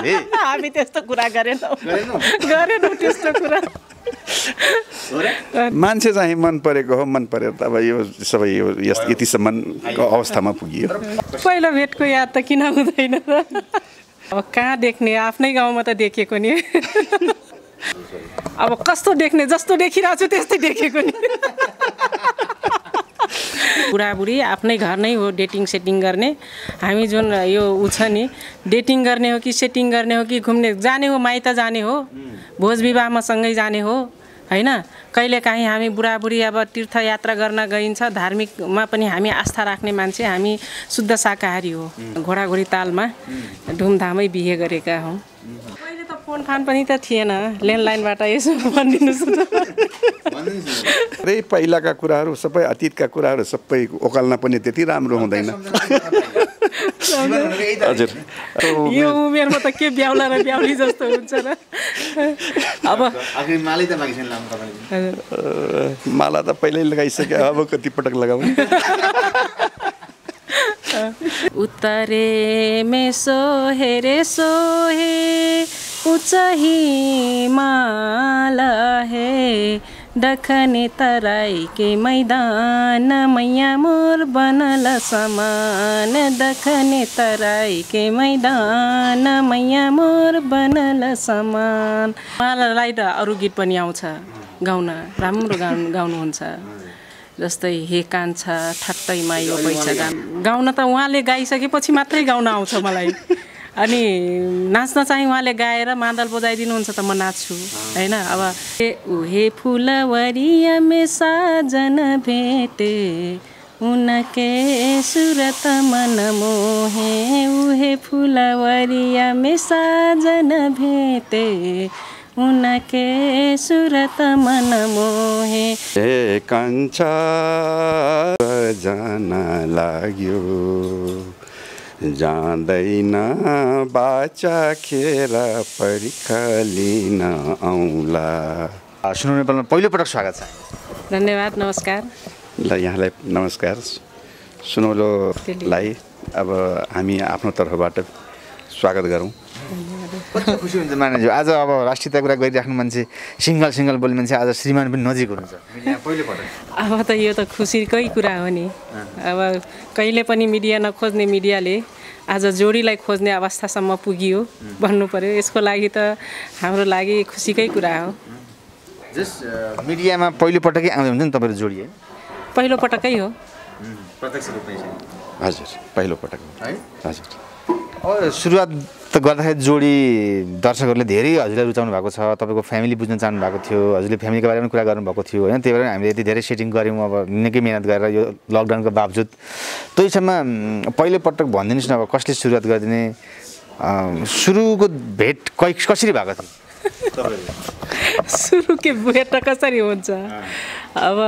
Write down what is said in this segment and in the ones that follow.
थिए हामी त्यस्तो कुरा गरेनौँ त्यस्तो कुरा मान्छे चाहिँ मन परेको हो मन परेर त अब यो सबै यो यतिसम्मको अवस्थामा पुगियो पहिलो भेटको याद त किन हुँदैन र अब कहाँ देख्ने आफ्नै गाउँमा त देखेको नि अब कस्तो देख्ने जस्तो देखिरहेको छु त्यस्तै देखेको नि बुढाबुढी आफ्नै घर नै हो डेटिङ सेटिङ गर्ने हामी जुन यो उ छ नि डेटिङ गर्ने हो कि सेटिङ गर्ने हो कि घुम्ने जाने हो माइत जाने हो भोज विवाहमा सँगै जाने हो हैन कहिलेकाहीँ हामी बुढाबुढी अब तीर्थयात्रा गर्न गइन्छ धार्मिकमा पनि हामी आस्था राख्ने मान्छे हामी शुद्ध शाकाहारी हो घोडाघोडी तालमा धुमधामै बिहे गरेका हौँ पहिले त फोन फान पनि त थिएन ल्यान्डलाइनबाट यसो भनिदिनुहोस् अरे पहिलाका कुराहरू सबै अतीतका कुराहरू सबै ओकाल्न पनि त्यति राम्रो हुँदैन हजुर यो उमेरमा त के ब्याउला र ब्याउली जस्तो हुन्छ र अब माला त पहिल्यै लगाइसके अब कति पटक लगाउने उत्तरे में सोहे रे सोहे उच्च हिमाल है दखने तराई के मैदान मैया मोर बनल समान दखने तराई के मैदान मैया मोर बनल समान मलाई त अरू गीत पनि आउँछ गाउन राम्रो गाउनुहुन्छ जस्तै हे कान्छ ठट्टैमा यो पैसा गाउन त उहाँले गाइसकेपछि मात्रै गाउन आउँछ मलाई अनि नाच्न चाहिँ उहाँले गाएर मादल बजाइदिनुहुन्छ त म नाच्छु हैन अब उहे फुलवरिया में साजन भेटे उनके सूरत मन मोहे उहे फुलवरिया में साजन भेटे उनके सूरत मन मोहे ए कान्छा जान लाग्यो जाँदैन बाचा खेर परीक्षा लिन आउला सुनौ नेपालमा पहिलो पटक स्वागत छ धन्यवाद नमस्कार ल यहाँलाई नमस्कार सुनौलोलाई अब हामी आफ्नो तर्फबाट स्वागत गरौँ कति खुसी हुन्छ मानिज्यू आज अब राष्ट्रियता कुरा गरिराख्नु मान्छे सिङ्गल बोल्ने मान्छे आज श्रीमान पनि नजिक हुनुहुन्छ पहिलो पटक अब त यो त खुसीकै कुरा हो नि अब कहिले पनि मिडिया नखोज्ने मिडियाले आज जोडीलाई खोज्ने अवस्थासम्म पुगियो भन्नु पर्यो यसको लागि त हाम्रो लागि खुसीकै कुरा हो जस मिडियामा पहिलो पटकै आउँदै हुन्छ नि तपाईँको जोडी है पहिलो पटकै हो प्रत्यक्ष रूपमै हजुर पहिलो पटक है हजुर सुरुवात त गर्दाखेरि जोडी दर्शकहरूले धेरै हजुरलाई रुचाउनु भएको छ तपाईँको फ्यामिली बुझ्न चाहनु भएको थियो हजुरले फ्यामिलीको बारेमा कुरा गर्नुभएको थियो होइन त्यही भएर हामीले यति धेरै सेटिङ गऱ्यौँ अब निकै मिहिनेत गरेर यो लकडाउनको बावजुद त्यो हिसाबमा पहिलो पटक भनिदिनुहोस् न अब कसले सुरुवात गरिदिने सुरुको भेट कसरी भएको थियो सुरुको भेट कसरी हुन्छ अब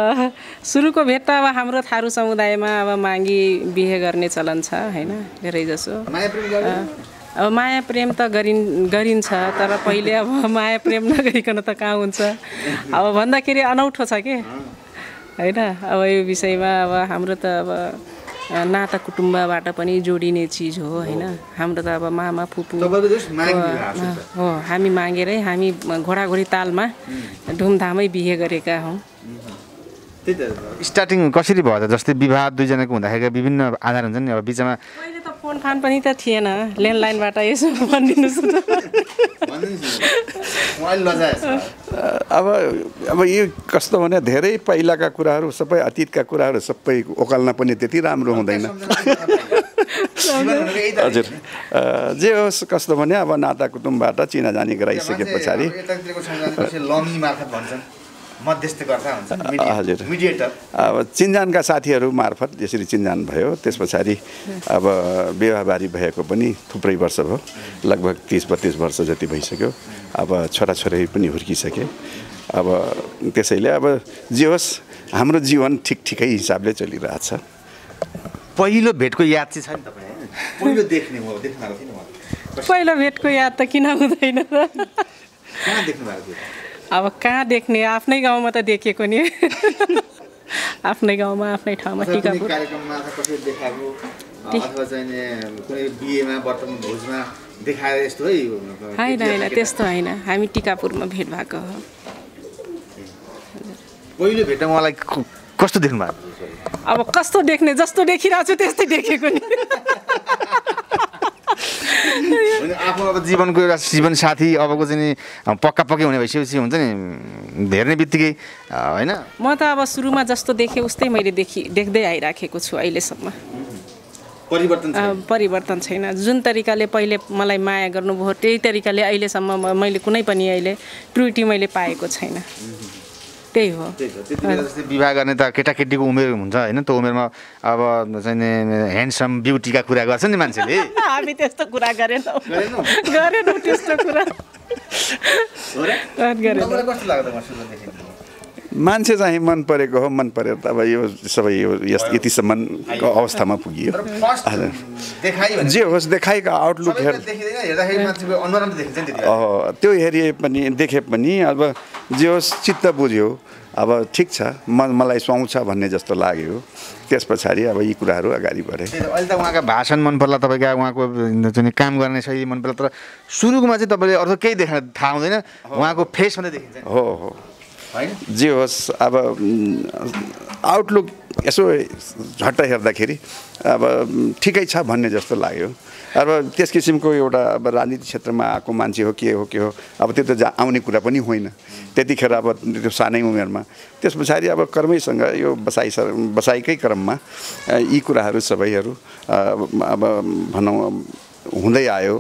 सुरुको भेट त अब हाम्रो थारू समुदायमा अब मागी बिहे गर्ने चलन छ हैन धेरै जसो अब माया प्रेम त गरिन्छ तर पहिले अब माया प्रेम नगरिकन त कहाँ हुन्छ अब भन्दाखेरि अनौठो छ के हैन अब यो विषयमा अब हाम्रो त अब नाता कुटुम्बबाट पनि जोडिने चिज हो हैन हाम्रो त अब मामा फुपू हो हामी मागेरै हामी घोडाघोडी तालमा धुमधामै बिहे गरेका हौँ स्टार्टिङ कसरी भयो त जस्तै विवाह दुईजनाको हुँदाखेरि विभिन्न आधार हुन्छ नि अब बिचमा पहिले त फोन फान पनि त थिएन ल्यान्डलाइनबाट यसो भनिदिनुहोस् अब यो कस्तो भने धेरै पहिलाका कुराहरू सबै अतीतका कुराहरू सबै ओकाल्न पनि त्यति राम्रो हुँदैन हजुर जे होस् कस्तो भने अब नाता कुटुम्बबाट चिनाजानी गराइसके पछाडि हजुर अब चिनजानका साथीहरू मार्फत यसरी चिनजान भयो त्यस पछाडि अब विवाहबारी भएको पनि थुप्रै वर्ष भयो लगभग 30-32 वर्ष जति भइसक्यो अब छोराछोरी पनि हुर्किसके अब त्यसैले अब जे होस् हाम्रो जीवन ठिकै हिसाबले चलिरहेछ पहिलो भेटको याद चाहिँ छ नि तपाईँ पहिलो देख्ने हो देख्नको थिएन पहिलो भेटको याद त किन हुँदैन र कहाँ देख्नु भएको थियो अब कहाँ देख्ने आफ्नै गाउँमा त देखेको नि आफ्नै गाउँमा आफ्नै ठाउँमा टिकापुर कार्यक्रममा कसरी देखाएको अथवा चाहिँ कुनै बिहेमा वर्तमान भोजमा देखाएर यस्तो है होइन त्यस्तो होइन हामी टिकापुरमा भेट भएको हो पहिलो भेट्दा मलाई कस्तो देख्नु भएको अब कस्तो देख्ने जस्तो देखिरहेको छु त्यस्तै देखेको नि आफ्नो अब जीवनको एउटा जीवन साथी अबको चाहिँ पक्का पक्कै हुने भइसकेपछि हुन्छ नि हेर्ने बित्तिकै होइन म त अब सुरुमा जस्तो देखेँ उस्तै मैले देख्दै आइराखेको छु अहिलेसम्म परिवर्तन छैन जुन तरिकाले पहिले मलाई माया गर्नुभयो त्यही तरिकाले अहिलेसम्म मैले कुनै पनि अहिले त्रुटि मैले पाएको छैन त्यही हो विवाह गर्ने त केटाकेटीको उमेर हुन्छ होइन त्यो उमेरमा अब चाहिँ ह्यान्डसम ब्युटीका कुरा गर्छ नि मान्छेले हामी त्यस्तो कुरा गरेनौँ त्यस्तो कुरा मान्छे चाहिँ मन परेको हो मन परेर त अब यो सबै यो यतिसम्मको अवस्थामा पुगियो जे होस् देखाइको आउटलुक त्यो हेरिए पनि देखे पनि अब जे होस् चित्त बुझ्यो अब ठिक छ मलाई सुहाउँछ भन्ने जस्तो लाग्यो त्यस पछाडि अब यी कुराहरू अगाडि बढे अहिले त उहाँका भाषण मन पर्ला तपाईँको उहाँको चाहिँ काम गर्ने शैली मन पर्ला तर सुरुमा चाहिँ तपाईँले अरू केही देख्न थाहा हुँदैन उहाँको फेस मात्रै देखिन्छ हो जे होस् अब आउटलुक यसो झट्ट हेर्दाखेरि अब ठिकै छ भन्ने जस्तो लाग्यो अब त्यस किसिमको एउटा अब राजनीति क्षेत्रमा आएको मान्छे हो के हो अब त्यो त आउने कुरा पनि होइन त्यतिखेर अब त्यो सानै उमेरमा त्यस पछाडि अब कर्मैसँग यो बसाइकै क्रममा यी कुराहरू सबैहरू अब भनौँ हुँदै आयो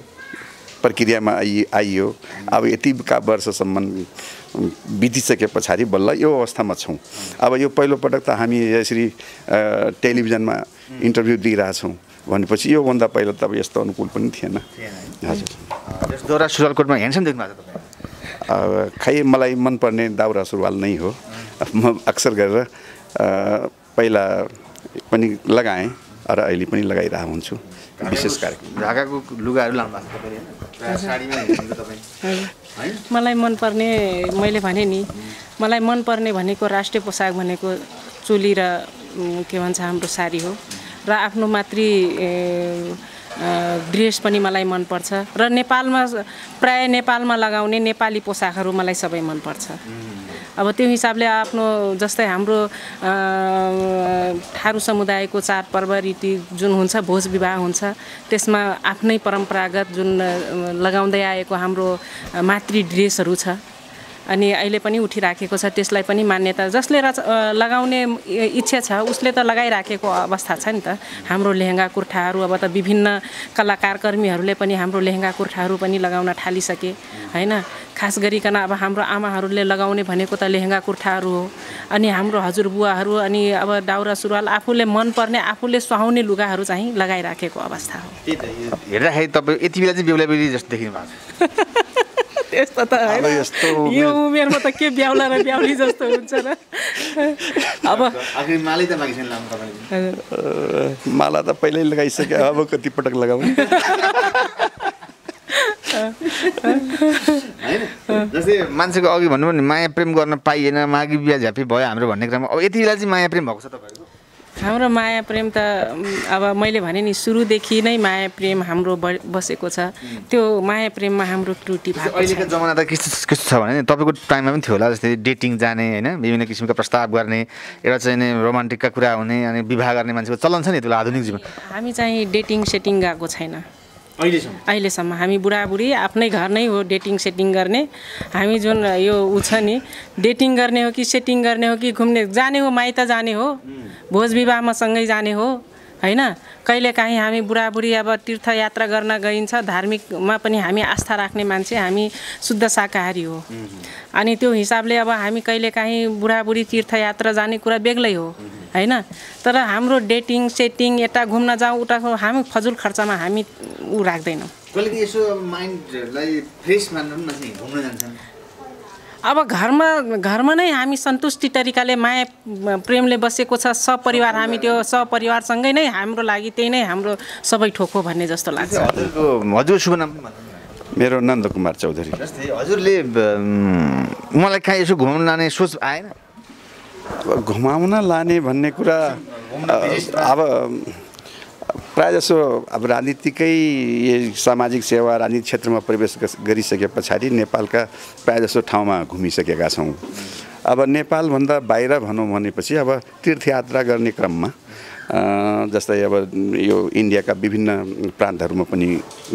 प्रक्रियामा आइयो अब यतिका वर्षसम्म बितिसके पछाडि बल्ल यो अवस्थामा छौँ अब यो पहिलोपटक त हामी यसरी टेलिभिजनमा इन्टरभ्यू दिइरहेछौँ भनेपछि योभन्दा पहिला त अब यस्तो अनुकूल पनि थिएन हजुर सुरुवालकोटमा ह्यान्डसम देख्नु भएको छ खै मलाई मनपर्ने दाउरा सुरुवाल नै हो म अक्सर गरेर पहिला पनि लगाएँ र अहिले पनि लगाइरहेको हुन्छु विशेष कार्यक्रम ढाकाको लुगाहरू लाउनु मलाई मनपर्ने मैले भने नि मलाई मनपर्ने भनेको राष्ट्रिय पोसाक भनेको चोली र के भन्छ हाम्रो साडी हो र आफ्नो मातृ ड्रेस पनि मलाई मनपर्छ र नेपालमा प्राय नेपालमा लगाउने नेपाली पोसाकहरू मलाई सबै मनपर्छ अब त्यो हिसाबले आफ्नो जस्तै हाम्रो थारू समुदायको चाडपर्व रीति जुन हुन्छ भोज विवाह हुन्छ त्यसमा आफ्नै परम्परागत जुन लगाउँदै आएको हाम्रो मातृ ड्रेसहरू छ अनि अहिले पनि उठिराखेको छ त्यसलाई पनि मान्यता जसले लगाउने इच्छा छ उसले त लगाइराखेको अवस्था छ नि त हाम्रो लेहेङ्गा कुर्ताहरू अब त विभिन्न कलाकार कर्मीहरूले पनि हाम्रो लेहेङ्गा कुर्ताहरू पनि लगाउन थालिसके हैन खास गरिकन अब हाम्रो आमाहरूले लगाउने भनेको त लेहेङ्गा कुर्ताहरू हो अनि हाम्रो हजुरबुवाहरू अनि अब दाउरा सुरुवाल आफूले मनपर्ने आफूले सुहाउने लुगाहरू चाहिँ लगाइराखेको अवस्था हो हेर्दाखेरि तपाईँ यति बेला चाहिँ बेहुला बेहुली जस्तो देखिनु भएको छ त्यस्तो त यो उमेरमा त के ब्याउला र ब्याउली जस्तो हुन्छ र अब मालै त मागिसक्नु लाउनु तपाईले माला त पहिल्यै लगाइसके अब कति पटक लगाउने जस्तै मान्छेको अघि भन्नु भने माया प्रेम गर्न पाइएन मागी बिहा झ्यापी भयो हाम्रो भन्ने क्रममा अब यति बेला चाहिँ माया प्रेम भएको छ तपाईँको हाम्रो माया प्रेम त अब मैले भने नि सुरुदेखि नै माया प्रेम हाम्रो बसेको छ त्यो माया प्रेममा हाम्रो त्रुटि भएको छ अहिलेको जमाना त कस्तो छ भने तपाईँको टाइममा पनि थियो होला जस्तै डेटिङ जाने होइन विभिन्न किसिमका प्रस्ताव गर्ने एउटा चाहिँ रोमान्टिकका कुरा हुने अनि विवाह गर्ने मान्छेको चलन छ नि त्यो आधुनिक जीवन हामी चाहिँ डेटिङ सेटिङ गएको छैन अहिलेसम्म हामी बुढाबुढी आफ्नै घर नै हो डेटिङ सेटिङ गर्ने हामी जुन यो उ छ नि डेटिङ गर्ने हो कि सेटिङ गर्ने हो कि घुम्ने जाने हो माइत जाने हो भोज विवाहमा सँगै जाने हो हैन कहिलेकाहीँ हामी बुढाबुढी अब तीर्थयात्रा गर्न गइन्छ धार्मिकमा पनि हामी आस्था राख्ने मान्छे हामी शुद्ध शाकाहारी हो अनि त्यो हिसाबले अब हामी कहिलेकाहीँ बुढाबुढी तीर्थयात्रा जाने कुरा बेग्लै हो हैन तर हाम्रो डेटिङ सेटिङ यता घुम्न जाउँ उता हामी फजुल खर्चमा हामी उ राख्दैनौँ कहिले यसो माइन्डलाई फ्रेस मान्न पनि घुम्न जान्छन् अब घरमा नै हामी सन्तुष्टि तरिकाले माया प्रेमले बसेको छ सपरिवार हामी त्यो सपरिवारसँगै नै हाम्रो लागि त्यही नै हाम्रो सबै ठोक हो भन्ने जस्तो लाग्छ हजुर शुभ नाम मेरो नन्दकुमार चौधरी जस्तै हजुरले मलाई कहाँ यसो घुमाउन लाने सोच आएन घुमाउन लाने भन्ने कुरा अब प्रायःजसो अब राजनीतिकै सामाजिक सेवा राजनीतिक क्षेत्रमा प्रवेश गरिसके पछाडि नेपालका प्रायःजसो ठाउँमा घुमिसकेका छौँ। अब नेपालभन्दा बाहिर भनौँ भनेपछि अब तीर्थयात्रा गर्ने क्रममा जस्तै अब यो इन्डियाका विभिन्न प्रान्तहरूमा पनि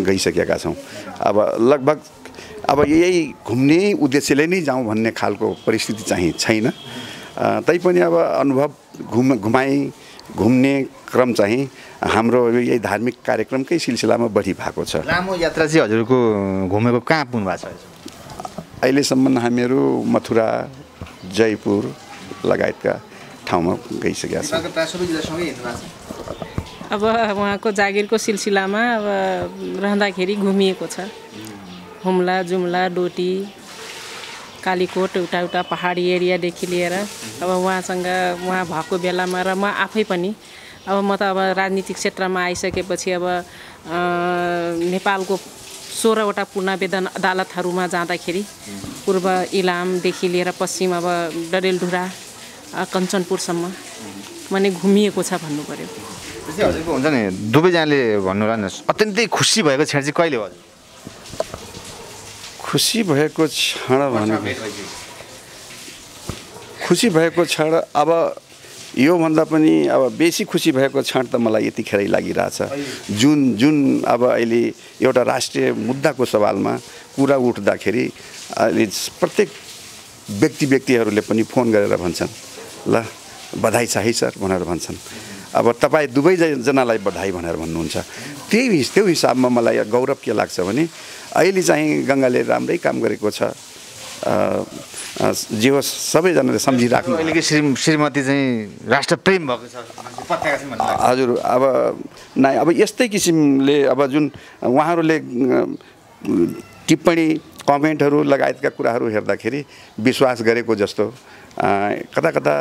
गइसकेका छौँ। अब लगभग अब यही घुम्ने उद्देश्यले नै जाउँ भन्ने खालको परिस्थिति चाहिँ छैन। तैपनि अब अनुभव घुम्ने क्रम चाहिँ हाम्रो यही धार्मिक कार्यक्रमकै सिलसिलामा बढी भएको छ। लामो यात्रा चाहिँ हजुरको घुमेको कहाँ पुग्नु भएको छ? अहिलेसम्म हामीहरू मथुरा, जयपुर लगायतका ठाउँमा गइसकेका छौँ। अब उहाँको जागिरको सिलसिलामा अब रहँदाखेरि घुमिएको छ। हुम्ला, जुम्ला, डोटी, कालीकोट, एउटा पहाडी एरियादेखि लिएर अब उहाँ भएको बेलामा र म आफै पनि अब म त अब राजनीतिक क्षेत्रमा आइसकेपछि अब नेपालको 16वटा पूर्णवेदन अदालतहरूमा जाँदाखेरि पूर्व इलामदेखि लिएर पश्चिम अब डडेलधुरा, कञ्चनपुरसम्म माने घुमिएको छ भन्नु पर्यो। हजुरको हुन्छ नि दुवैजनाले भन्नुहोला न, अत्यन्तै खुसी भएको क्षण चाहिँ कहिले भयो? खुसी भएको क्षण भनेको खुसी भएको क्षण अब योभन्दा पनि अब बेसी खुसी भएको क्षण त मलाई यतिखेरै लागिरहेछ। जुन अब अहिले एउटा राष्ट्रिय मुद्दाको सवालमा कुरा उठ्दाखेरि अहिले प्रत्येक व्यक्तिहरूले पनि फोन गरेर भन्छन्, ल बधाई छ है सर भनेर भन्छन्। अब तपाईँ दुवैजनालाई बधाई भनेर भन्नुहुन्छ। त्यो हिसाबमा मलाई गौरव के लाग्छ भने अहिले चाहिँ गङ्गाले राम्रै काम गरेको छ। जे होस् सबैजनाले सम्झिराख्नु। अहिलेको श्रीमती चाहिँ राष्ट्रप्रेम भएको छ हजुर। अब यस्तै किसिमले अब जुन उहाँहरूले टिप्पणी कमेन्टहरू लगायतका कुराहरू हेर्दाखेरि विश्वास गरेको जस्तो कता कता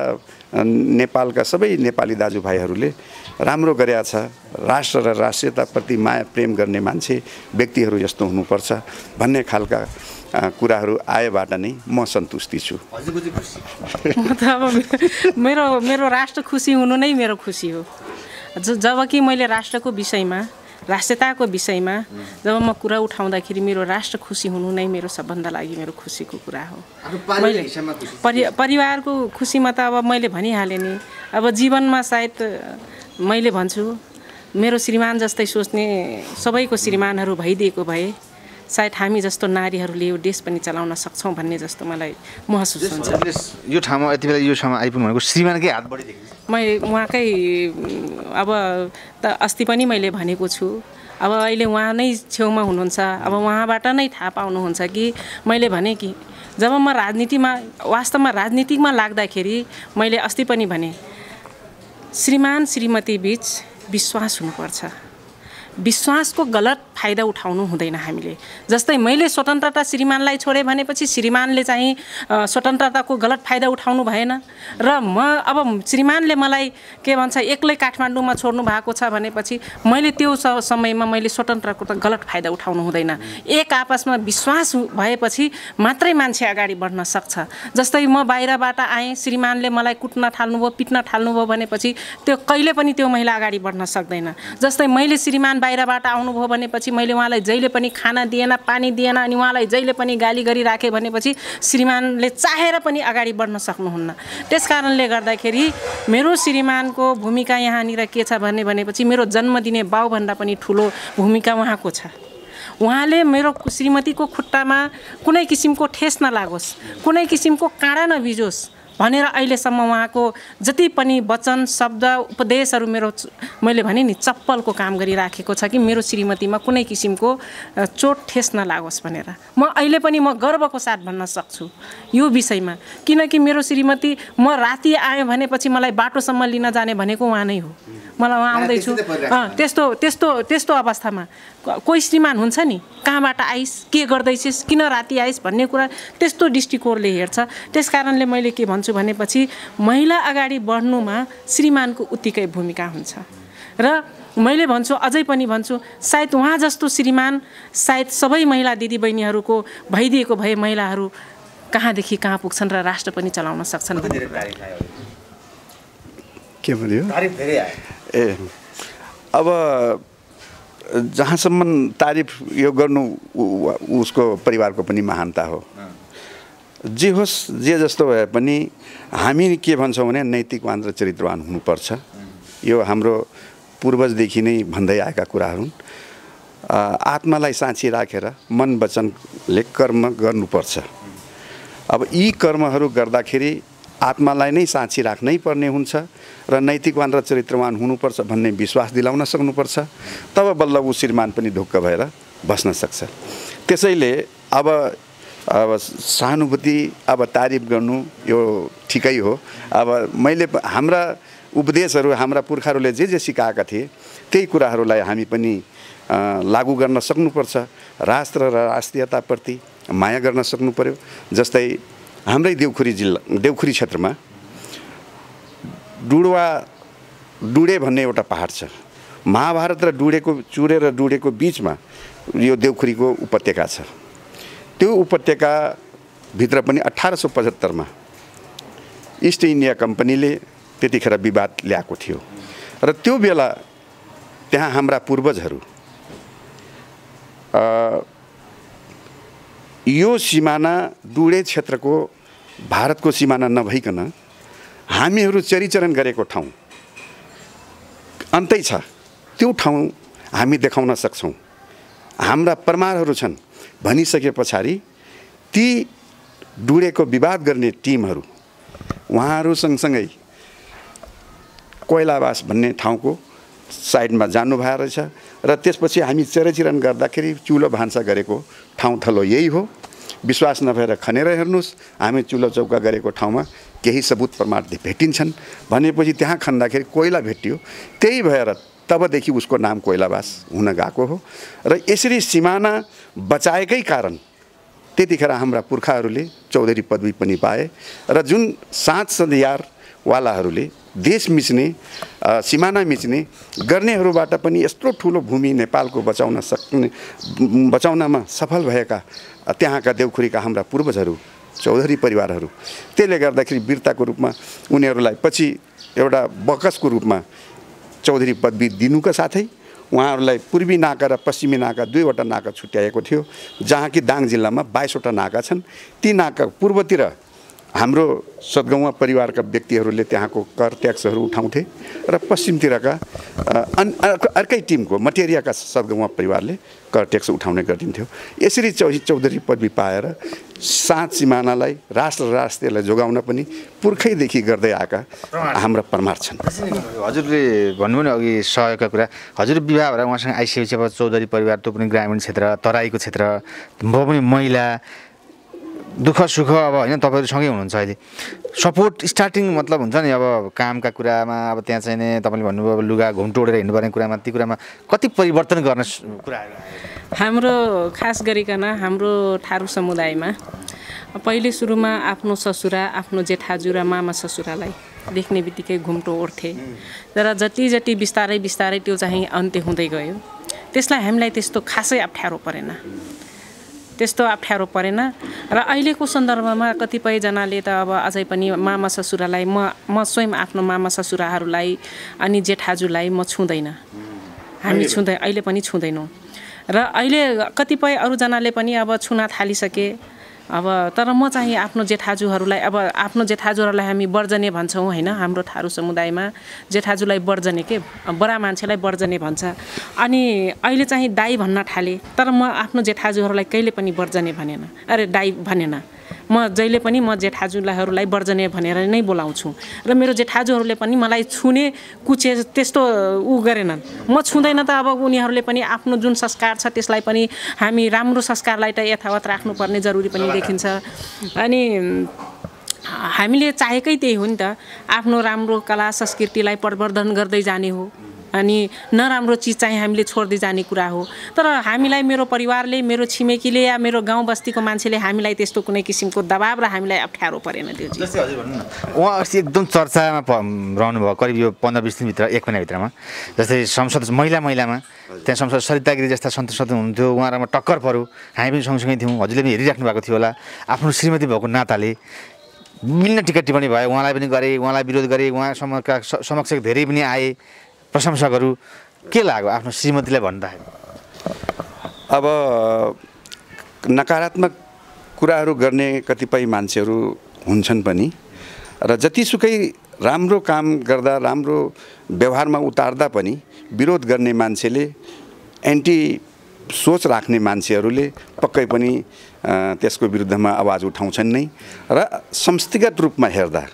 नेपालका सबै नेपाली दाजुभाइहरूले राम्रो गरेका छ। राष्ट्र र राष्ट्रियताप्रति माया प्रेम गर्ने मान्छे व्यक्तिहरू यस्तो हुनुपर्छ भन्ने खालका कुराहरू आएबाट नै म सन्तुष्टि छु। म त अब मेरो राष्ट्र खुसी हुनु नै मेरो खुसी हो। जबकि मैले राष्ट्रको विषयमा, राष्ट्रियताको विषयमा जब म कुरा उठाउँदाखेरि मेरो राष्ट्र खुसी हुनु नै मेरो सबभन्दा लागि मेरो खुसीको कुरा हो। मैले परिवारको खुसीमा त अब मैले भनिहालेँ नि। अब जीवनमा सायद मैले भन्छु मेरो श्रीमान जस्तै सोच्ने सबैको श्रीमानहरू भइदिएको भए सायद हामी जस्तो नारीहरूले यो देश पनि चलाउन सक्छौँ भन्ने जस्तो मलाई महसुस हुन्छ। यो ठाउँमा यति बेला यो ठाउँमा आइपुग्नु भनेको श्रीमानकै हात बढी देखेँ। मैले उहाँकै अब त अस्ति पनि मैले भनेको छु। अब अहिले उहाँ नै छेउमा हुनुहुन्छ। अब उहाँबाट नै थाहा पाउनुहुन्छ कि मैले भने कि जब म वास्तवमा राजनीतिकमा लाग्दाखेरि मैले अस्ति पनि भने श्रीमान श्रीमती बीच विश्वास हुनुपर्छ। विश्वासको गलत फाइदा उठाउनु हुँदैन हामीले। जस्तै मैले स्वतन्त्रता श्रीमानलाई छोडे भनेपछि श्रीमानले चाहिँ स्वतन्त्रताको गलत फाइदा उठाउनु भएन र म अब श्रीमानले मलाई के भन्छ एक्लै काठमाडौँमा छोड्नु भएको छ भनेपछि मैले त्यो समयमा मैले स्वतन्त्रको त गलत फाइदा उठाउनु हुँदैन। एक आपसमा विश्वास भएपछि मात्रै मान्छे अगाडि बढ्न सक्छ। जस्तै म बाहिरबाट आएँ, श्रीमानले मलाई कुट्न थाल्नुभयो, पिट्न थाल्नुभयो भनेपछि त्यो कहिले पनि त्यो महिला अगाडि बढ्न सक्दैन। जस्तै मैले श्रीमान बाहिरबाट आउनुभयो भनेपछि मैले उहाँलाई जहिले पनि खाना दिएन, पानी दिएन अनि उहाँलाई जहिले पनि गाली गरिराखेँ भनेपछि श्रीमानले चाहेर पनि अगाडि बढ्न सक्नुहुन्न। त्यस कारणले गर्दाखेरि मेरो श्रीमानको भूमिका यहाँनिर के छ भनेपछि मेरो जन्म दिने बाउभन्दा पनि ठुलो भूमिका उहाँको छ। उहाँले मेरो श्रीमतीको खुट्टामा कुनै किसिमको ठेस नलागोस्, कुनै किसिमको काँडा नभिजोस् भनेर अहिलेसम्म उहाँको जति पनि वचन शब्द उपदेशहरू मैले भने नि चप्पलको काम गरिराखेको छ कि मेरो श्रीमतीमा कुनै किसिमको चोट ठेस नलागोस् भनेर। म अहिले पनि म गर्वको साथ भन्न सक्छु यो विषयमा, किनकि मेरो श्रीमती म राति आएँ भनेपछि मलाई बाटोसम्म लिन जाने भनेको उहाँ नै हो। मलाई उहाँ आउँदैछु त्यस्तो अवस्थामा कोही श्रीमान हुन्छ नि, कहाँबाट आइस, के गर्दैछिस्, किन राति आइस भन्ने कुरा त्यस्तो दृष्टिकोणले हेर्छ। त्यस कारणले मैले के भन्छु भनेपछि महिला अगाडि बढ्नुमा श्रीमानको उत्तिकै भूमिका हुन्छ र मैले भन्छु अझै पनि भन्छु सायद उहाँ जस्तो श्रीमान सायद सबै महिला दिदीबहिनीहरूको भइदिएको भए महिलाहरू कहाँदेखि कहाँ पुग्छन् र राष्ट्र पनि चलाउन सक्छन्। के भन्यो? अब जहाँसम्म तारिफ यो गर्नु उसको परिवारको पनि महानता हो। जे होस् जे जस्तो भए पनि हामी के भन्छौँ भने नैतिकवान र चरित्रवान हुनुपर्छ। यो हाम्रो पूर्वजदेखि नै भन्दै आएका कुराहरू हुन्। आत्मालाई साँची राखेर मन वचनले कर्म गर्नुपर्छ। अब यी कर्महरू गर्दाखेरि आत्मालाई नै साँची राख्नै पर्ने हुन्छ र नैतिकवान र चरित्रवान हुनुपर्छ भन्ने विश्वास दिलाउन सक्नुपर्छ। तब बल्ल ऊ श्रीमान पनि ढुक्क भएर बस्न सक्छ। त्यसैले अब सहानुभूति अब तारिफ गर्नु यो ठिकै हो। अब मैले हाम्रा उपदेशहरू हाम्रा पुर्खाहरूले जे सिकाएका थिए त्यही कुराहरूलाई हामी पनि लागू गर्न सक्नुपर्छ। राष्ट्र र राष्ट्रियताप्रति माया गर्न सक्नु पर्यो। जस्तै हाम्रै देउखुरी क्षेत्रमा डुडे भन्ने एउटा पहाड छ। महाभारत र चुरे र डुडेको बिचमा यो देउखुरीको उपत्यका छ। त्यो उपत्यकाभित्र पनि 1875 इस्ट इन्डिया कम्पनीले त्यतिखेर विवाद ल्याएको थियो र त्यो बेला त्यहाँ हाम्रा पूर्वजहरू यो सिमाना डुडे क्षेत्रको भारतको सिमाना नभइकन हामीहरू चरिचरण गरेको ठाउँ अन्तै छ। त्यो ठाउँ हामी देखाउन सक्छौँ। हाम्रा प्रमाणहरू छन् भनिसके पछाडि ती डुडेको विवाद गर्ने टिमहरू उहाँहरू सँगसँगै कोइलावास भन्ने ठाउँको साइडमा जानुभएको रहेछ र त्यसपछि हामी चरिचरण गर्दाखेरि चुलो भान्सा गरेको ठाउँ थलो यही हो। विश्वास नभएर खनेर हेर्नुहोस्। हामी चुलो चौका गरेको ठाउँमा केही सबुत प्रमाण भेटिन्छन् भनेपछि त्यहाँ खन्दाखेरि कोइला भेटियो। त्यही भएर तबदेखि उसको नाम कोइलावास हुन गएको हो र यसरी सिमाना बचाएकै कारण त्यतिखेर हाम्रा पुर्खाहरूले चौधरी पदवी पनि पाए र जुन सात सदियारवालाहरूले देश मिच्ने सिमाना मिच्ने गर्नेहरूबाट पनि यत्रो ठुलो भूमि नेपालको बचाउनमा सफल भएका त्यहाँका देउखुरीका हाम्रा पूर्वजहरू चौधरी परिवारहरू त्यसले गर्दाखेरि वीरताको रूपमा उनीहरूलाई पछि एउटा बकसको रूपमा चौधरी पदवी दिनुका साथै उहाँहरूलाई पूर्वी नाका र पश्चिमी नाका दुईवटा नाका छुट्याएको थियो। जहाँ कि दाङ जिल्लामा 22वटा नाका छन्। ती नाका पूर्वतिर हाम्रो सदगौवा परिवारका व्यक्तिहरूले त्यहाँको कर ट्याक्सहरू उठाउँथे र पश्चिमतिरका अर्कै टिमको मटेरियाका सदगौवा परिवारले कर ट्याक्स उठाउने गरिन्थ्यो। यसरी चौधरी पदवी पाएर सात सिमानालाई राष्ट्रलाई जोगाउन पनि पुर्खैदेखि गर्दै आएका हाम्रा प्रमाण छन्। हजुरले भन्नुभयो नि अघि सहयोगका कुरा। हजुर विवाह भएर उहाँसँग आइसकेपछि अब चौधरी परिवार त्यो पनि ग्रामीण क्षेत्र तराईको क्षेत्र म पनि महिला दुःख सुख अब होइन तपाईँहरू सँगै हुनुहुन्छ। अहिले सपोर्ट स्टार्टिङ मतलब हुन्छ नि अब कामका कुरामा अब त्यहाँ चाहिँ नि तपाईँले भन्नुभयो अब लुगा घुम्टो ओढेर हिँड्नुपर्ने कुरामा ती कुरामा कति परिवर्तन गर्ने कुराहरू हाम्रो खास गरिकन हाम्रो थारू समुदायमा पहिले सुरुमा आफ्नो ससुरा आफ्नो जेठाजु र मामा ससुरालाई देख्ने बित्तिकै घुम्टो ओढ्थे तर जति बिस्तारै त्यो चाहिँ अन्त्य हुँदै गयो। त्यसलाई हामीलाई त्यस्तो खासै अप्ठ्यारो परेन र अहिलेको सन्दर्भमा कतिपयजनाले त अब अझै पनि मामा ससुरालाई म स्वयं आफ्नो मामा ससुराहरूलाई अनि जेठाजुलाई म छुँदैन। हामी अहिले पनि छुँदैनौँ र अहिले कतिपय अरूजनाले पनि अब छुन थालिसके। अब तर म चाहिँ आफ्नो जेठाजुहरूलाई हामी वर्जने भन्छौँ होइन। हाम्रो थारू समुदायमा जेठाजुलाई वर्जने के बडा मान्छेलाई वर्जने भन्छ। अनि अहिले चाहिँ दाई भन्न थाले तर म आफ्नो जेठाजुहरूलाई कहिले पनि वर्जने दाई भनेन। म जहिले पनि म जेठाजुहरूलाई वर्जने भनेर नै बोलाउँछु र मेरो जेठाजुहरूले पनि मलाई छुने कुचे त्यस्तो गरेनन्। म छुँदैन त अब उनीहरूले पनि आफ्नो जुन संस्कार छ त्यसलाई पनि हामी राम्रो संस्कारलाई त यथावत राख्नुपर्ने जरुरी पनि देखिन्छ। अनि हामीले चाहेकै त्यही हो नि त आफ्नो राम्रो कला संस्कृतिलाई प्रवर्धन गर्दै जाने हो अनि नराम्रो चिज चाहिँ हामीले छोड्दै जाने कुरा हो। तर हामीलाई मेरो परिवारले मेरो छिमेकीले या मेरो गाउँ बस्तीको मान्छेले हामीलाई त्यस्तो कुनै किसिमको दबाब र हामीलाई अप्ठ्यारो परेन। त्यो चिज जस्तै हजुर भन्नु न उहाँ अस्ति एकदम चर्चामा रहनुभयो करिब यो 15-20 दिनभित्र 1 महिनाभित्रमा। जस्तै संसद महिलामा त्यहाँ संसद सरिता गिरी जस्ता सदस्य हुनुहुन्थ्यो उहाँहरूमा टक्कर पर्यो। हामी पनि सँगसँगै थियौँ। हजुरले पनि हेरिराख्नु भएको थियो होला। आफ्नो श्रीमती भएको नाताले मिल्ने टिका टिप्पणी भयो। उहाँलाई पनि गरे उहाँलाई विरोध गरे उहाँ समक्ष धेरै पनि आए प्रशंसकहरू के लाग्यो आफ्नो श्रीमतीलाई भन्दाखेरि? अब नकारात्मक कुराहरू गर्ने कतिपय मान्छेहरू हुन्छन् पनि र जतिसुकै राम्रो काम गर्दा राम्रो व्यवहारमा उतार्दा पनि विरोध गर्ने मान्छेले एन्टी सोच राख्ने मान्छेहरूले पक्कै पनि त्यसको विरुद्धमा आवाज उठाउँछन् नै र संस्थागत रूपमा हेर्दा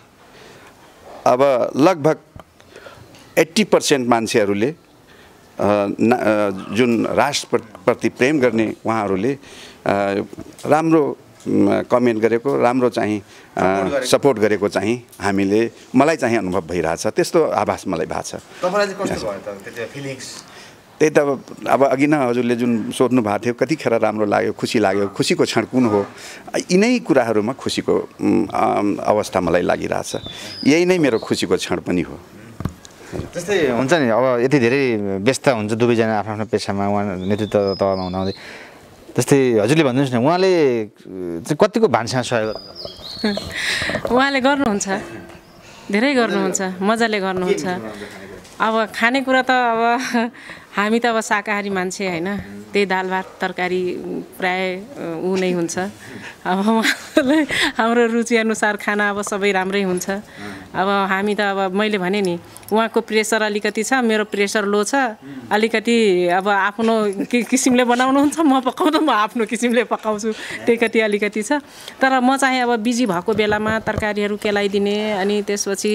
अब लगभग 80% मान्छेहरूले जुन राष्ट्रप्रति प्रेम गर्ने उहाँहरूले राम्रो कमेन्ट गरेको राम्रो चाहिँ सपोर्ट गरेको चाहिँ हामीले मलाई चाहिँ अनुभव भइरहेछ त्यस्तो आभास मलाई भएको छ। तपाईलाई चाहिँ कस्तो भयो त त्यो फिलिङ्स? त्यही त अब अघि नै हजुरले जुन सोध्नु भएको थियो कतिखेर राम्रो लाग्यो खुसी लाग्यो खुसीको क्षण कुन हो यिनै कुराहरूमा खुसीको अवस्था मलाई लागिरहेछ यही नै मेरो खुसीको क्षण पनि हो। जस्तै हुन्छ नि अब यति धेरै व्यस्त हुन्छ दुवैजना आफ्नो आफ्नो पेसामा उहाँ नेतृत्व तहमा हुँदाहुँदै जस्तै हजुरले भन्नुहोस् न उहाँले चाहिँ कतिको भान्सामा सहयोग उहाँले गर्नुहुन्छ धेरै गर्नुहुन्छ मजाले गर्नुहुन्छ। अब खानेकुरा त अब हामी त अब शाकाहारी मान्छे होइन त्यही दाल भात तरकारी प्राय ऊ नै हुन्छ। अब उहाँलाई हाम्रो रुचिअनुसार खाना अब सबै राम्रै हुन्छ। अब हामी त अब मैले भने नि उहाँको प्रेसर अलिकति छ मेरो प्रेसर लो छ अलिकति अब आफ्नो किसिमले बनाउनुहुन्छ म पकाउँदा म आफ्नो किसिमले पकाउँछु त्यही कति अलिकति छ। तर म चाहिँ अब बिजी भएको बेलामा तरकारीहरू केलाइदिने अनि त्यसपछि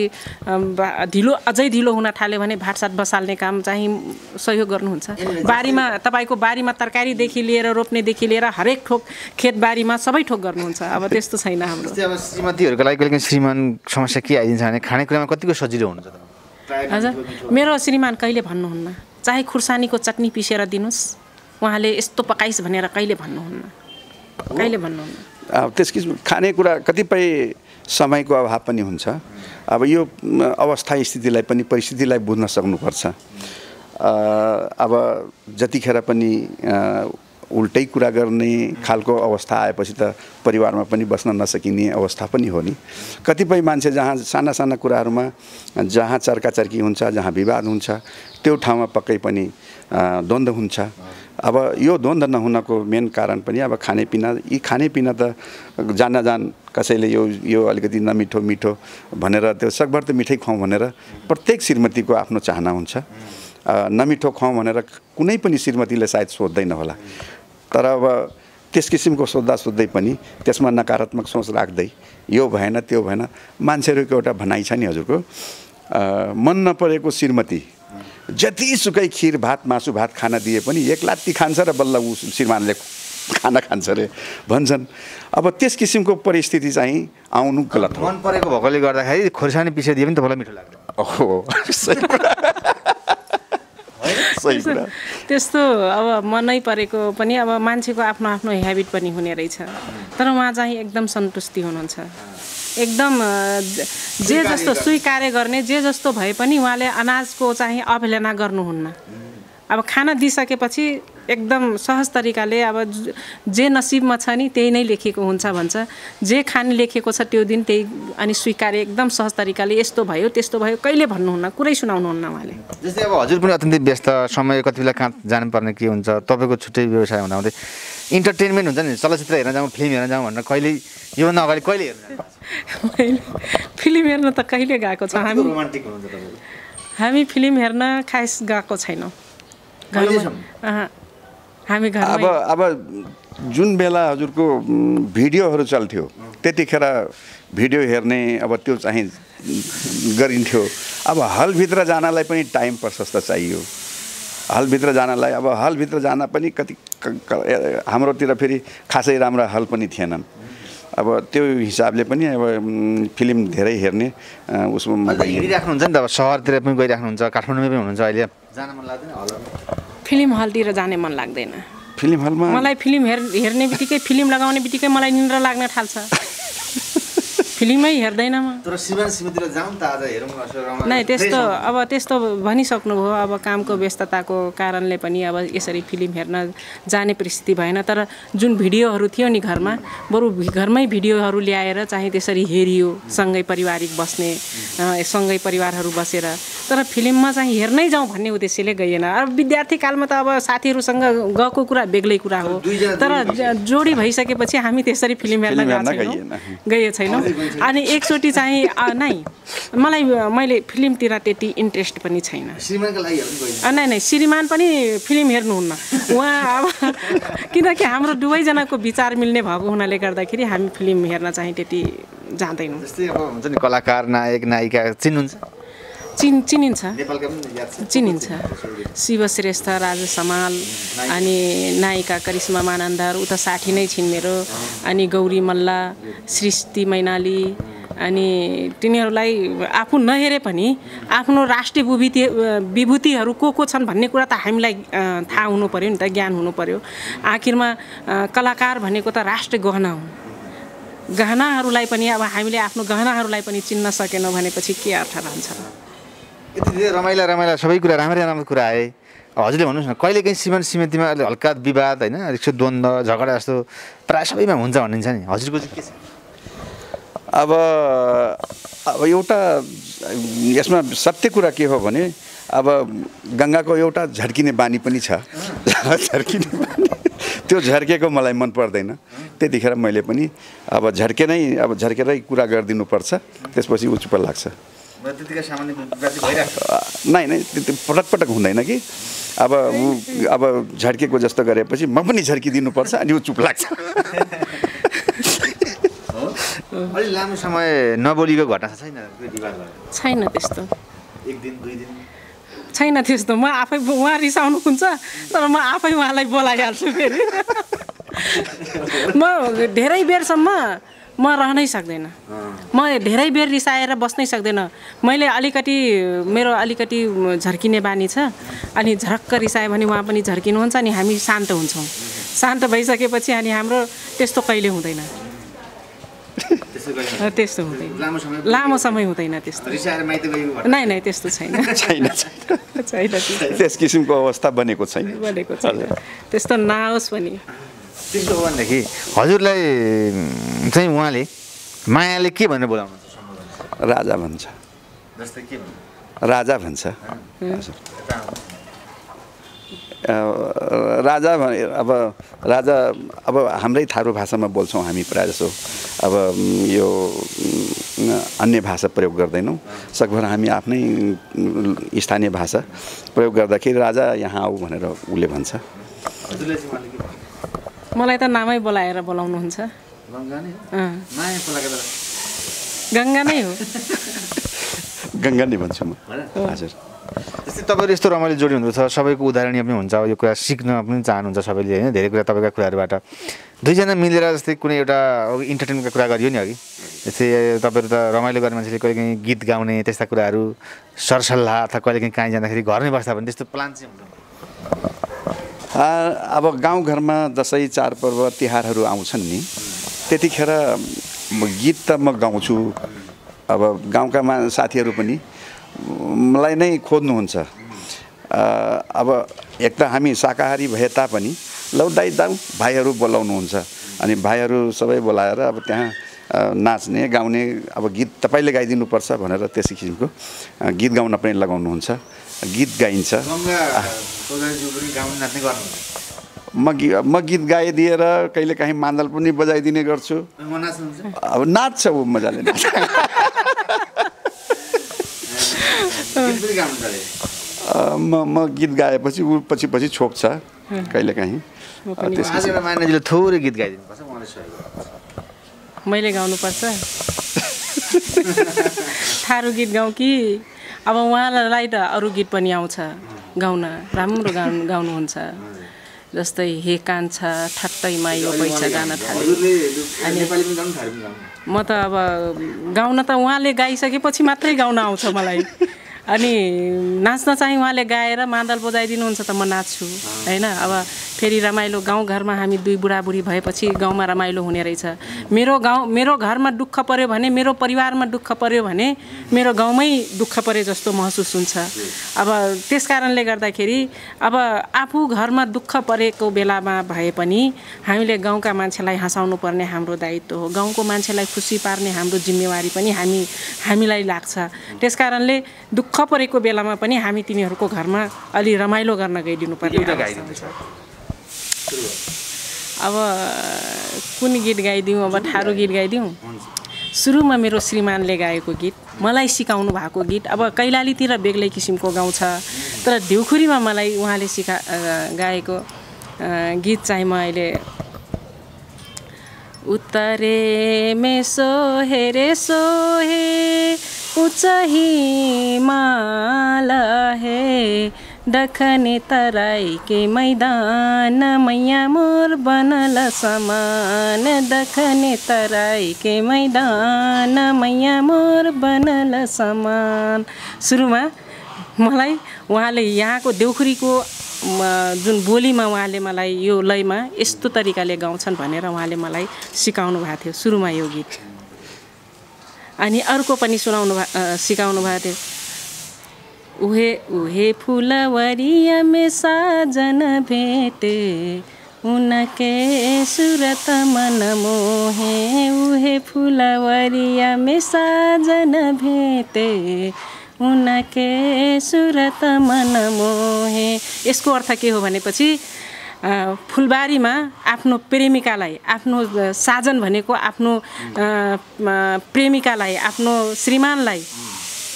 ढिलो अझै ढिलो हुन थाल्यो भने भातसात बसाल्ने काम चाहिँ सहयोग गर्नुहुन्छ। बारीमा तपाईँको बारीमा तरकारीदेखि लिएर रोप्नेदेखि लिएर हरेक ठोक खेतबारीमा सबै ठोक गर्नुहुन्छ। अब त्यस्तो छैन हाम्रो। अब श्रीमतीहरूको लागि कहिले श्रीमान समस्या के आइदिन्छ भने खानेकुरामा कतिको सजिलो हुन्छ त? हजुर मेरो श्रीमान कहिले भन्नुहुन्न चाहे खुर्सानीको चटनी पिसेर दिनुहोस् उहाँले यस्तो पकाइस् भनेर कहिले भन्नुहुन्न कहिले भन्नुहुन्न। त्यस किसिम खानेकुरा कतिपय समयको अभाव पनि हुन्छ। अब यो अवस्था स्थितिलाई पनि परिस्थितिलाई बुझ्न सक्नुपर्छ। अब जतिखेर पनि उल्टै कुरा गर्ने खालको अवस्था आएपछि त परिवारमा पनि बस्न नसकिने अवस्था पनि हो नि। कतिपय मान्छे जहाँ साना साना कुराहरूमा जहाँ चर्काचर्की हुन्छ जहाँ विवाद हुन्छ त्यो ठाउँमा पक्कै पनि द्वन्द्व हुन्छ। अब यो द्वन्द्व नहुनको मेन कारण पनि अब खानेपिना यी खानेपिना त जान कसैले यो अलिकति नमिठो मिठो भनेर त्यो सकभर त मिठै खुवाउँ भनेर प्रत्येक श्रीमतीको आफ्नो चाहना हुन्छ। नमिठो खुवाउँ भनेर कुनै पनि श्रीमतीले सायद सोध्दैन होला तर अब त्यस किसिमको सोध्दै पनि त्यसमा नकारात्मक सोच राख्दै यो भएन त्यो भएन मान्छेहरूको एउटा भनाइ छ नि हजुरको मन नपरेको श्रीमती जतिसुकै खिर भात मासु भात खाना दिए पनि एक लात्ती खान्छ र बल्ल ऊ श्रीमानले खाना खान्छ रे भन्छन्। अब त्यस किसिमको परिस्थिति चाहिँ आउनु गलत हो। मन परेको भएकोले गर्दाखेरि खोर्सानी पिसाइदिए पनि तपाईँलाई मिठो लाग्छ। ओहो सही कुरा। त्यस्तो अब मनै परेको पनि अब मान्छेको आफ्नो आफ्नो ह्याबिट पनि हुने रहेछ। तर उहाँ चाहिँ एकदम सन्तुष्टि हुनुहुन्छ एकदम जे जस्तो स्वीकार्य गर्ने जे जस्तो भए पनि उहाँले अनाजको चाहिँ अवहेलना गर्नुहुन्न। अब खाना दिइसकेपछि एकदम सहज तरिकाले अब जे नसिबमा छ नि त्यही नै लेखेको हुन्छ भन्छ। जे खाने लेखेको छ त्यो दिन त्यही अनि स्वीकार्य एकदम सहज तरिकाले यस्तो भयो त्यस्तो भयो कहिले भन्नुहुन्न कुरै सुनाउनुहुन्न उहाँले। जस्तै अब हजुर पनि अत्यन्तै व्यस्त समय कति बेला कहाँ जानुपर्ने के हुन्छ तपाईँको छुट्टै व्यवसाय हुँदाहुँदै इन्टरटेनमेन्ट हुन्छ नि चलचित्र हेर्न जाउँ फिल्म हेर्न जाउँ भनेर कहिले योभन्दा अगाडि कहिले हेर्नु? फिल्म हेर्न त कहिले गएको छ हामी रोमान्टिक हुनुहुन्छ तपाईँ? हामी फिल्म हेर्न खास गएको छैनौँ हामी घरमा। अब जुन बेला हजुरको भिडियोहरू चल्थ्यो त्यतिखेर भिडियो हेर्ने अब त्यो चाहिँ गरिन्थ्यो। अब हलभित्र जानलाई पनि टाइम प्रशस्त चाहियो। हलभित्र जानलाई अब हलभित्र जान पनि कति हाम्रोतिर फेरि खासै राम्रा हल पनि थिएनन्। अब त्यो हिसाबले पनि अब फिल्म धेरै हेर्ने उसमा हिँडिराख्नुहुन्छ नि त। अब सहरतिर पनि गइराख्नुहुन्छ काठमाडौँमै पनि हुनुहुन्छ अहिले जान मन लाग्दैन हलमा? फिल्म हलतिर जाने मन लाग्दैन। फिल्म हलमा मलाई फिल्म हेर्ने बित्तिकै फिल्म लगाउने बित्तिकै मलाई निन्द्रा लाग्न थाल्छ। फिल्मै हेर्दैन म। तर श्रीमतीतिर जाउँ त आज हेरौँ नै त्यस्तो अब त्यस्तो भनिसक्नुभयो। अब कामको व्यस्तताको कारणले पनि अब यसरी फिल्म हेर्न जाने परिस्थिति भएन। तर जुन भिडियोहरू थियो नि घरमा बरु घरमै भिडियोहरू ल्याएर चाहिँ त्यसरी हेरियो सँगै पारिवारिक बस्ने सँगै परिवारहरू बसेर तर फिल्ममा चाहिँ हेर्नै जाउँ भन्ने उद्देश्यले गइएन। अब विद्यार्थी कालमा त अब साथीहरूसँग गएको कुरा बेग्लै कुरा हो, तर जोडी भइसकेपछि हामी त्यसरी फिल्म हेर्न गए छैनौँ। अनि एकचोटि चाहिँ नै मैले फिल्मतिर त्यति इन्ट्रेस्ट पनि छैन। नै श्रीमान पनि फिल्म हेर्नुहुन्न उहाँ। अब किनकि हाम्रो दुवैजनाको विचार मिल्ने भएको हुनाले गर्दाखेरि हामी फिल्म हेर्न चाहिँ त्यति जाँदैनौँ। जस्तै अब हुन्छ नि कलाकार, नायक नायिका चिन्नुहुन्छ? चिनिन्छ शिव श्रेष्ठ, राजेश हमाल, अनि नायिका करिश्मा मानन्दर, उता 60 नै छिन् मेरो, अनि गौरी मल्ल, सृष्टि मैनाली। अनि तिनीहरूलाई आफू नहेरे पनि आफ्नो राष्ट्रिय विभूतिहरू को छन् भन्ने कुरा त हामीलाई थाहा हुनु पर्यो नि त, ज्ञान हुनु पर्यो। आखिरमा कलाकार भनेको त राष्ट्रिय गहना हो। गहनाहरूलाई पनि अब हामीले आफ्नो गहनाहरूलाई पनि चिन्न सकेनौँ भनेपछि के अर्थ रहन्छ? यति धेरै रमाइला सबै कुरा राम्रो कुरा आए। हजुरले भन्नुहोस् न, कहिले काहीँ श्रीमान श्रीमतीमा हल्का विवाद होइन, द्वन्द्व झगडा जस्तो प्रायः सबैमा हुन्छ भनिन्छ नि, हजुरको चाहिँ के छ? अब एउटा यसमा सत्य कुरा के हो भने अब गङ्गाको एउटा झर्किने बानी पनि छ। झर्किने बानी त्यो झर्केको मलाई मन पर्दैन। त्यतिखेर मैले पनि अब झर्केरै कुरा गरिदिनुपर्छ, त्यसपछि उ चुप लाग्छ। नै त्यो पटक हुँदैन कि अब झर्केको जस्तो गरेपछि म पनि झर्किदिनुपर्छ, अनि उ चुप लाग्छ। अलि लामो समय नबोलीको घटना छैन त्यस्तो? एक दिन 2 दिन छैन त्यस्तो। म आफै उहाँ रिसाउनुहुन्छ तर म आफै उहाँलाई बोलाइहाल्छु फेरि। म धेरै बेरसम्म म रहनै सक्दैन, म धेरै बेर रिसाएर बस्नै सक्दैन। मेरो अलिकति झर्किने बानी छ, अनि झरक्क रिसायो भने उहाँ पनि झर्किनुहुन्छ, अनि हामी शान्त हुन्छौँ। शान्त भइसकेपछि अनि हाम्रो त्यस्तो कहिले हुँदैन, त्यस्तो हुँदैन, लामो समय हुँदैन त्यस्तो। नै त्यस्तो छैन। त्यस किसिमको अवस्था बनेको छैन। त्यस्तो नहोस् पनि। त्यस्तो हो भनेदेखि हजुरलाई चाहिँ उहाँले मायाले के भनेर बोलाउनुहुन्छ? राजा भन्छ। जस्तै के भन्छ? राजा भन्छ। राजा अब हाम्रै थारू भाषामा बोल्छौँ हामी प्रायः जसो। अब यो अन्य भाषा प्रयोग गर्दैनौँ, सकभर हामी आफ्नै स्थानीय भाषा प्रयोग गर्दाखेरि राजा यहाँ आऊ भनेर उसले भन्छ। मलाई त नामै बोलाएर बोलाउनुहुन्छ। गङ्गा नै हो। गङ्गा नै भन्छु म। हजुर। जस्तै तपाईँहरू यस्तो रमाइलो जोडी हुनुहुन्छ, सबैको उदाहरणीय पनि हुन्छ, यो कुरा सिक्न पनि चाहनुहुन्छ सबैले होइन, धेरै कुरा तपाईँका कुराहरूबाट। दुईजना मिलेर जस्तै कुनै एउटा इन्टरटेनमेन्टको कुरा गरियो नि अघि, जस्तै तपाईँहरू त रमाइलो गर्ने मान्छेले कहिलेकाहीँ गीत गाउने त्यस्ता कुराहरू, सरसल्लाह अथवा कहिलेकाहीँ काहीँ जाँदाखेरि घरमै बस्दा भने त्यस्तो प्लान चाहिँ हुन्छ? अब गाउँघरमा दसैँ चाडपर्व तिहारहरू आउँछन् नि, त्यतिखेर गीत त म गाउँछु। अब गाउँका साथीहरू पनि मलाई नै खोज्नुहुन्छ। अब एक त हामी शाकाहारी भए तापनि लौ दाइ दाउ भाइहरू बोलाउनुहुन्छ, अनि भाइहरू सबै बोलाएर अब त्यहाँ नाच्ने गाउने, अब गीत तपाईँले गाइदिनुपर्छ भनेर त्यस किसिमको गीत गाउन पनि लगाउनुहुन्छ। गीत गाइन्छ। म गीत गाइदिएर कहिलेकाहीँ मादल पनि बजाइदिने गर्छु। अब नाच्छ ऊ मजाले। म गीत गाएपछि ऊ पछि छोप्छ कहिलेकाहीँ। थोरै गीत गाइदिनुपर्छ, मैले गाउनुपर्छ। थारू गीत गाउँ कि अब उहाँलाई त अरू गीत पनि आउँछ गाउन, राम्रो गाउनुहुन्छ। जस्तै हे कान्छ ठट्टैमा यो पैसा गान थाल्यो। अनि म त अब गाउन त उहाँले गाइसकेपछि मात्रै गाउन आउँछ मलाई। अनि नाच्न चाहिँ उहाँले गाएर मादल बजाइदिनुहुन्छ त म नाच्छु होइन। अब फेरि रमाइलो गाउँघरमा हामी दुई बुढाबुढी भएपछि गाउँमा रमाइलो हुने रहेछ। मेरो घरमा दुःख पर्यो भने, मेरो परिवारमा दुःख पर्यो भने मेरो गाउँमै दुःख परे जस्तो महसुस हुन्छ। अब त्यस कारणले गर्दाखेरि अब आफू घरमा दुःख परेको बेलामा भए पनि हामीले गाउँका मान्छेलाई हँसाउनु पर्ने हाम्रो दायित्व हो। गाउँको मान्छेलाई खुसी पार्ने हाम्रो जिम्मेवारी पनि हामीलाई लाग्छ। त्यस कारणले दुःख परेको बेलामा पनि हामी तिमीहरूको घरमा अलि रमाइलो गर्न गइदिनु पर्ने अवस्था हुन्छ। अब कुन गीत गाइदिउँ, अब ठाडो गीत गाइदिउँ? सुरुमा मेरो श्रीमानले गाएको गीत, मलाई सिकाउनु भएको गीत। अब कैलालीतिर बेग्लै किसिमको गाउँछ, तर देउखुरीमा मलाई उहाँले गाएको गीत चाहिँ म अहिले उत्तरे में सोहे रे सोहे उच्च हिमाल है, दखने तराई के मैदान मैया मोर बनल समान, दखने तराई के मैदान मैया मोर बनल समान। सुरुमा मलाई उहाँले यहाँको देउखुरीको जुन बोलीमा उहाँले मलाई यो लयमा यस्तो तरिकाले गाउँछन् भनेर उहाँले मलाई सिकाउनु भएको थियो सुरुमा यो गीत। अनि अर्को पनि सिकाउनु भएको थियो, उहे उहे फुलवरिया में साजन भेटे, उनके सूरत मन मोहे, उहे फुलवरिया में साजन भेटे, उनके सूरत मन मोहे। यसको अर्थ के हो भनेपछि फुलबारीमा आफ्नो प्रेमिकालाई, आफ्नो साजन भनेको आफ्नो प्रेमिकालाई, आफ्नो श्रीमानलाई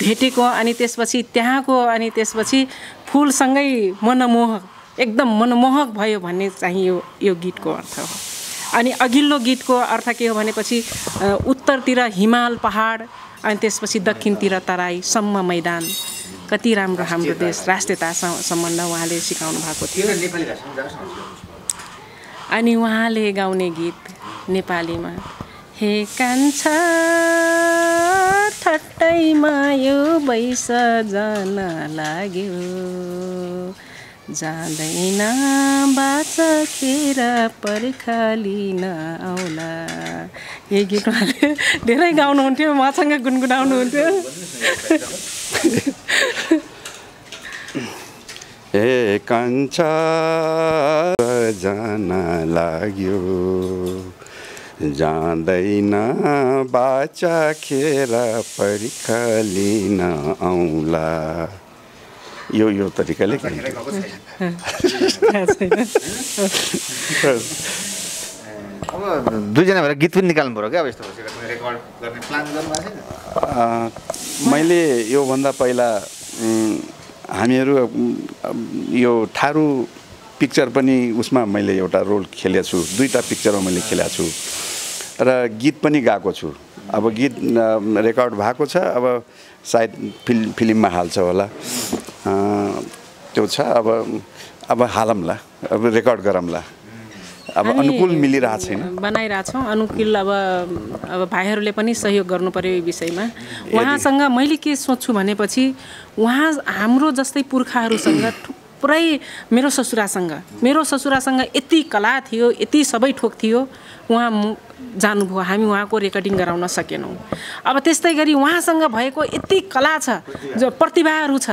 भेटेको, अनि त्यसपछि त्यहाँको, अनि त्यसपछि फुलसँगै मनमोहक, एकदम मनमोहक भयो भन्ने चाहिँ यो गीतको अर्थ हो। अनि अघिल्लो गीतको अर्थ के हो भनेपछि उत्तरतिर हिमाल पहाड, अनि त्यसपछि दक्षिणतिर तराईसम्म मैदान, कति राम्रो हाम्रो देश, राष्ट्रियता सम्बन्ध उहाँले सिकाउनु भएको थियो। अनि उहाँले गाउने गीत नेपालीमा, हे कान्छा ठट्टैमा यो बैस जान लाग्यो, जाँदैन बाचखेर पर्खालिन आउला। यही गीत उहाँले धेरै गाउनुहुन्थ्यो, मसँग गुनगुनाउनुहुन्थ्यो। हे कान्छा जान लाग्यो, जाँदैन बाचा खेर पर्खालिन आउला। यो तरिकाले अब दुईजना भएर गीत पनि निकाल्नु पर्यो क्या? अब यस्तो रेकर्ड गर्ने प्लान गर्नुभएको छैन? मैले योभन्दा पहिला हामीहरू यो ठाडो पिक्चर पनि उसमा मैले एउटा रोल खेलेको छु, दुईटा पिक्चरमा मैले खेलेको छु र गीत पनि गाएको छु। अब गीत रेकर्ड भएको छ, अब सायद फिल्ममा हाल्छ होला, त्यो छ। अब हालौँला, अब रेकर्ड गरौँला। अब अनुकूल मिलिरहेको छैन, बनाइरहेछौँ अनुकूल। अब भाइहरूले पनि सहयोग गर्नु पर्यो यो विषयमा। उहाँसँग मैले के सोच्छु भनेपछि, उहाँ हाम्रो जस्तै पुर्खाहरूसँग थुप्रै, मेरो ससुरासँग यति कला थियो, यति सबै थोक थियो, उहाँ जानुभयो, हामी उहाँको रेकर्डिङ गराउन सकेनौँ। अब त्यस्तै गरी उहाँसँग भएको यति कला छ, जो प्रतिभाहरू छ,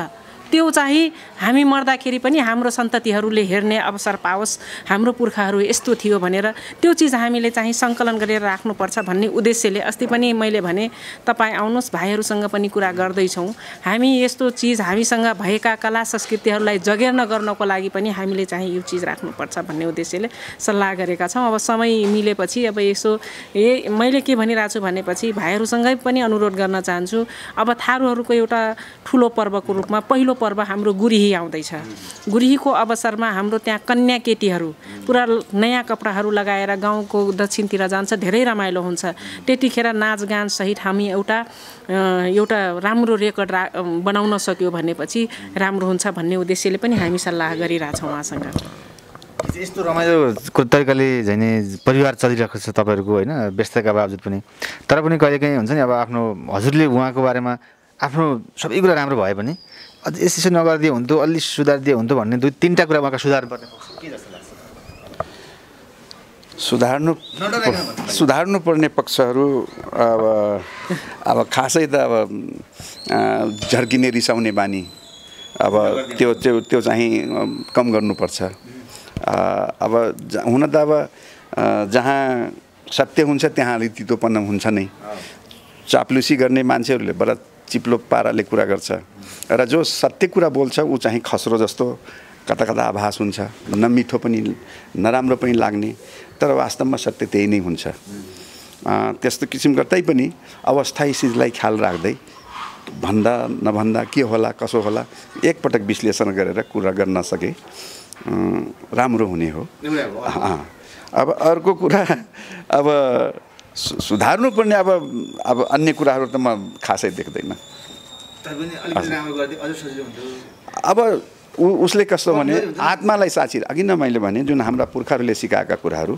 त्यो चाहिँ हामी मर्दाखेरि पनि हाम्रो सन्ततिहरूले हेर्ने अवसर पाओस्, हाम्रो पुर्खाहरू यस्तो थियो भनेर त्यो चिज हामीले चाहिँ सङ्कलन गरेर राख्नुपर्छ भन्ने उद्देश्यले अस्ति पनि मैले भने, तपाईँ आउनुहोस्, भाइहरूसँग पनि कुरा गर्दैछौँ। हामी यस्तो चिज, हामीसँग भएका कला संस्कृतिहरूलाई जगेर्ना गर्नको लागि पनि हामीले चाहिँ यो चिज राख्नुपर्छ भन्ने उद्देश्यले सल्लाह गरेका छौँ। अब समय मिलेपछि अब यसो मैले के भनिरहेको छु भनेपछि, भाइहरूसँगै पनि अनुरोध गर्न चाहन्छु। अब थारूहरूको एउटा ठुलो पर्वको रूपमा पहिलो पर्व हाम्रो गुरिही आउँदैछ। गुरिहीको अवसरमा हाम्रो त्यहाँ कन्या केटीहरू पुरा नयाँ कपडाहरू लगाएर गाउँको दक्षिणतिर जान्छ, धेरै रमाइलो हुन्छ। त्यतिखेर नाचगान सहित हामी एउटा राम्रो रेकर्ड बनाउन सक्यो भनेपछि राम्रो हुन्छ भन्ने उद्देश्यले पनि हामी सल्लाह गरिरहेछौँ उहाँसँग। यस्तो रमाइलो तरिकाले झैँ परिवार चलिरहेको छ तपाईँहरूको, होइन, व्यस्तका बावजुद पनि। तर पनि कहिलेकाहीँ हुन्छ नि, अब आफ्नो हजुरले उहाँको बारेमा आफ्नो सबै कुरा राम्रो भए पनि अझ यसो नगरिदिए हुन्थ्यो, अलि सुधार दिए हुन्थ्यो भन्ने दुई तिनवटा कुरा उहाँका सुधार पर्ने के जस्तो लाग्छ? सुधार्नु पर्ने पक्षहरू अब खासै त अब झर्किने रिसाउने बानी, अब त्यो चाहिँ कम गर्नुपर्छ। अब हुन त अब जहाँ सत्य हुन्छ त्यहाँ अलिक तितोपना हुन्छ नै। चाप्लुसी गर्ने मान्छेहरूले बडा चिप्लो पाराले कुरा गर्छ र जो सत्य कुरा बोल्छ ऊ चाहिँ खस्रो जस्तो कता कता आभास हुन्छ, नमिठो पनि नराम्रो पनि लाग्ने, तर वास्तवमा सत्य त्यही नै हुन्छ। त्यस्तो किसिमको तैपनि अवस्थायी चिजलाई ख्याल राख्दै भन्दा नभन्दा के होला कसो होला एकपटक विश्लेषण गरेर कुरा गर्न सके राम्रो हुने हो। अब अर्को कुरा अब सुधार्नु पर्ने अब अन्य कुराहरू त म खासै देख्दैन। अब उसले कस्तो भने आत्मालाई साँची अघि नै मैले भने जुन हाम्रा पुर्खाहरूले सिकाएका कुराहरू,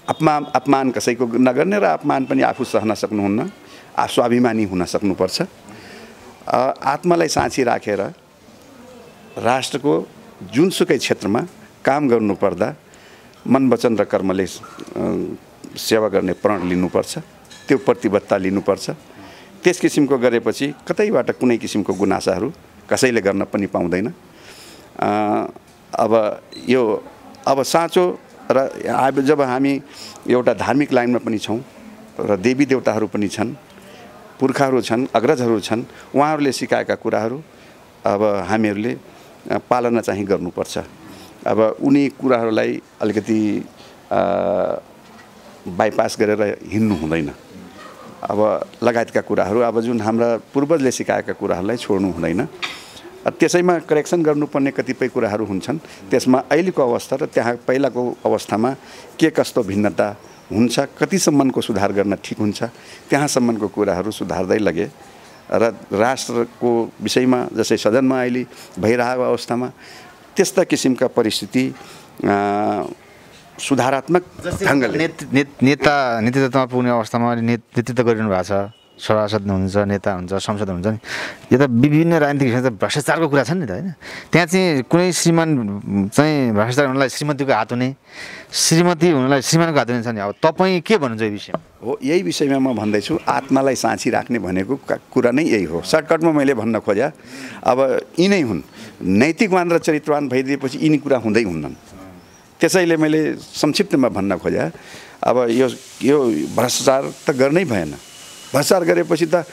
अपमान कसैको नगर्ने र अपमान पनि आफू सहन सक्नुहुन्न, स्वाभिमानी हुन सक्नुपर्छ। आत्मालाई साँची राखेर राष्ट्रको जुनसुकै क्षेत्रमा काम गर्नुपर्दा मन वचन र कर्मले सेवा गर्ने प्रण लिनुपर्छ, त्यो प्रतिबद्धता लिनुपर्छ। त्यस किसिमको गरेपछि कतैबाट कुनै किसिमको गुनासाहरू कसैले गर्न पनि पाउँदैन। अब साँचो र जब हामी एउटा धार्मिक लाइनमा पनि छौँ र देवी देवताहरू पनि छन्, पुर्खाहरू छन्, अग्रजहरू छन्, उहाँहरूले सिकाएका कुराहरू अब हामीहरूले पालना चाहिँ गर्नुपर्छ। अब उनी कुराहरूलाई अलिकति बाइपास गरेर हिँड्नु हुँदैन। अब लगायतका कुराहरू अब जुन हाम्रा पूर्वजले सिकाएका कुराहरूलाई छोड्नु हुँदैन। त्यसैमा करेक्सन गर्नुपर्ने कतिपय कुराहरू हुन्छन्। त्यसमा अहिलेको अवस्था र त्यहाँ पहिलाको अवस्थामा के कस्तो भिन्नता हुन्छ, कतिसम्मको सुधार गर्न ठिक हुन्छ, त्यहाँसम्मको कुराहरू सुधार्दै लगे र राष्ट्रको विषयमा जसै सदनमा अहिले भइरहेको अवस्थामा त्यस्ता किसिमका परिस्थिति सुधारात्मक ढङ्गले नेतृत्वमा पुग्ने अवस्थामा नेतृत्व गरिरहनु भएको छ। सभासद हुनुहुन्छ, नेता हुन्छ, संसद हुन्छ नि, यो त विभिन्न राजनीतिक भ्रष्टाचारको कुरा छ नि त, होइन? त्यहाँ चाहिँ कुनै श्रीमान चाहिँ भ्रष्टाचार हुनलाई श्रीमतीको हात हुने, श्रीमती हुनलाई श्रीमानको हात हुने छ नि। अब तपाईँ के भन्नुहुन्छ यो विषयमा? हो, यही विषयमा म भन्दैछु। आत्मालाई साँची राख्ने भनेको कुरा नै यही हो। सर्टकटमा मैले भन्न खोजेँ अब यिनै हुन्। नैतिकवान र चरित्रवान भइदिएपछि यिनी कुरा हुँदै हुन्नन्। त्यसैले मैले संक्षिप्तमा भन्न खोजेँ अब यो भ्रष्टाचार त गर्नै भएन। भ्रष्टाचार गरेपछि त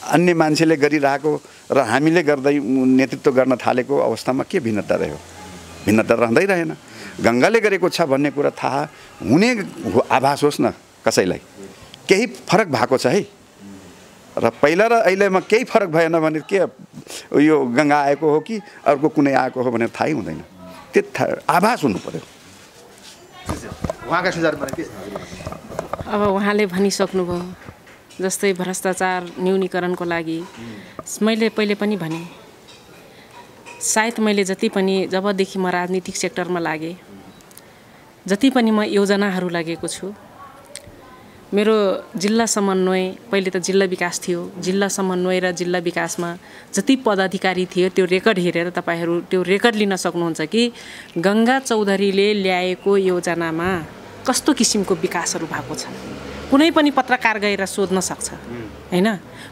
अन्य मान्छेले गरिरहेको र हामीले गर्दै नेतृत्व गर्न थालेको अवस्थामा के भिन्नता रह्यो? भिन्नता रहँदै रहेन। गङ्गाले गरेको छ भन्ने कुरा थाहा हुने आभास होस् न कसैलाई, केही फरक भएको छ है। र पहिला र अहिलेमा केही फरक भएन भने के यो गङ्गा आएको हो कि अर्को कुनै आएको हो भनेर थाहै हुँदैन। त्यो आभास हुनु पर्यो। उहाँका सुझावमा के छ? अब उहाँले भनिसक्नुभयो जस्तै भ्रष्टाचार न्यूनीकरणको लागि मैले पहिले पनि भने, सायद मैले जति पनि जबदेखि म राजनीतिक सेक्टरमा लागेँ, जति पनि म योजनाहरू लागेको छु, मेरो जिल्ला समन्वय, पहिले त जिल्ला विकास थियो, जिल्ला समन्वय र जिल्ला विकासमा जति पदाधिकारी थियो त्यो रेकर्ड हेरेर तपाईँहरू त्यो रेकर्ड लिन सक्नुहुन्छ कि गङ्गा चौधरीले ल्याएको योजनामा कस्तो किसिमको विकासहरू भएको छ। कुनै पनि पत्रकार गएर सोध्न सक्छ, होइन?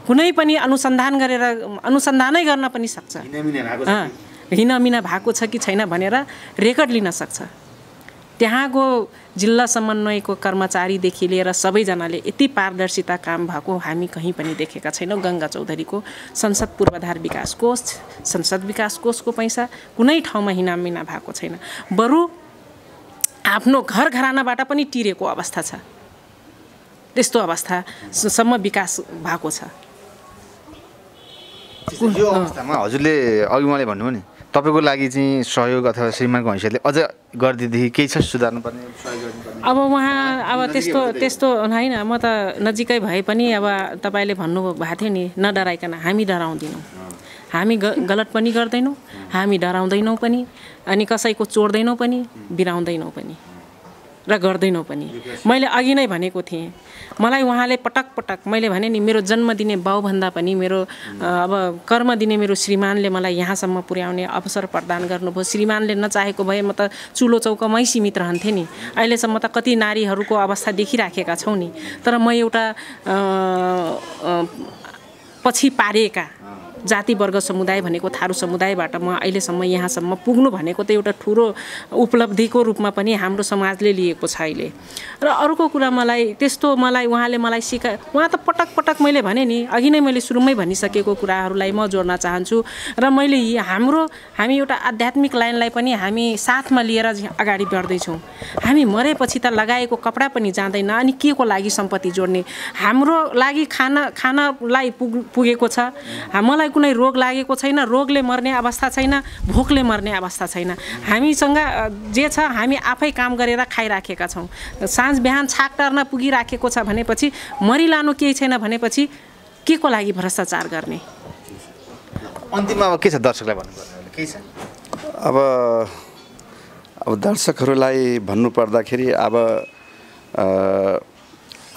कुनै पनि अनुसन्धानै गर्न पनि सक्छ, हिनामिना भएको छ कि छैन भनेर रेकर्ड लिन सक्छ। त्यहाँको जिल्ला समन्वयको कर्मचारीदेखि लिएर सबैजनाले यति पारदर्शिता काम भएको हामी कहीँ पनि देखेका छैनौँ। गङ्गा चौधरीको संसद पूर्वाधार विकास कोष, संसद विकास कोषको पैसा कुनै ठाउँमा हिनामिना भएको छैन। बरु आफ्नो घर घरानाबाट पनि तिरेको अवस्था छ। त्यस्तो अवस्थासम्म विकास भएको छ। यो अवस्थामा हजुरले अघि मैले भन्नुभयो नि, तपाईँको लागि चाहिँ सहयोग अथवा श्रीमानको हैसियतले अझ गरिदिएदेखि केही छ सुधार्नुपर्ने, सहयोग गर्नुपर्ने? अब उहाँ त्यस्तो होइन, म त नजिकै भए पनि अब तपाईँले भन्नुभएको थियो नि, नडराइकन हामी डराउँदैनौँ, हामी गलत पनि गर्दैनौँ, हामी डराउँदैनौँ पनि, अनि कसैको चोर्दैनौँ पनि, बिराउँदैनौँ पनि र गर्दैनौँ पनि। मैले अघि नै भनेको थिएँ, मलाई उहाँले पटक पटक मैले भने नि, मेरो जन्म दिने बाउभन्दा पनि मेरो अब कर्म दिने मेरो श्रीमानले मलाई यहाँसम्म पुर्याउने अवसर प्रदान गर्नुभयो। श्रीमानले नचाहेको भए म त चुलो चौकामै सीमित रहन्थेँ नि। अहिलेसम्म त कति नारीहरूको अवस्था देखिराखेका छौँ नि। तर म एउटा पछि पारेका जाति वर्ग समुदाय भनेको थारू समुदायबाट म अहिलेसम्म यहाँसम्म पुग्नु भनेको त एउटा ठुलो उपलब्धिको रूपमा पनि हाम्रो समाजले लिएको छ अहिले। र अर्को कुरा मलाई उहाँले मलाई उहाँ त पटक मैले भने नि अघि नै मैले सुरुमै भनिसकेको कुराहरूलाई म जोड्न चाहन्छु र मैले हामी एउटा आध्यात्मिक लाइनलाई पनि हामी साथमा लिएर अगाडि बढ्दैछौँ। हामी मरेपछि त लगाएको कपडा पनि जाँदैन अनि के को लागि सम्पत्ति जोड्ने। हाम्रो लागि खानालाई पुगेको छ। मलाई कुनै रोग लागेको छैन, रोगले मर्ने अवस्था छैन, भोकले मर्ने अवस्था छैन। हामीसँग जे छ हामी आफै काम गरेर खाइराखेका छौँ। साँझ बिहान छाक टार्न पुगिराखेको छ भनेपछि मरिलानु केही छैन भनेपछि के को लागि भ्रष्टाचार गर्ने। अन्तिममा अब के छ दर्शकलाई भन्नुपर्ने के छ? अब दर्शकहरूलाई भन्नुपर्दाखेरि अब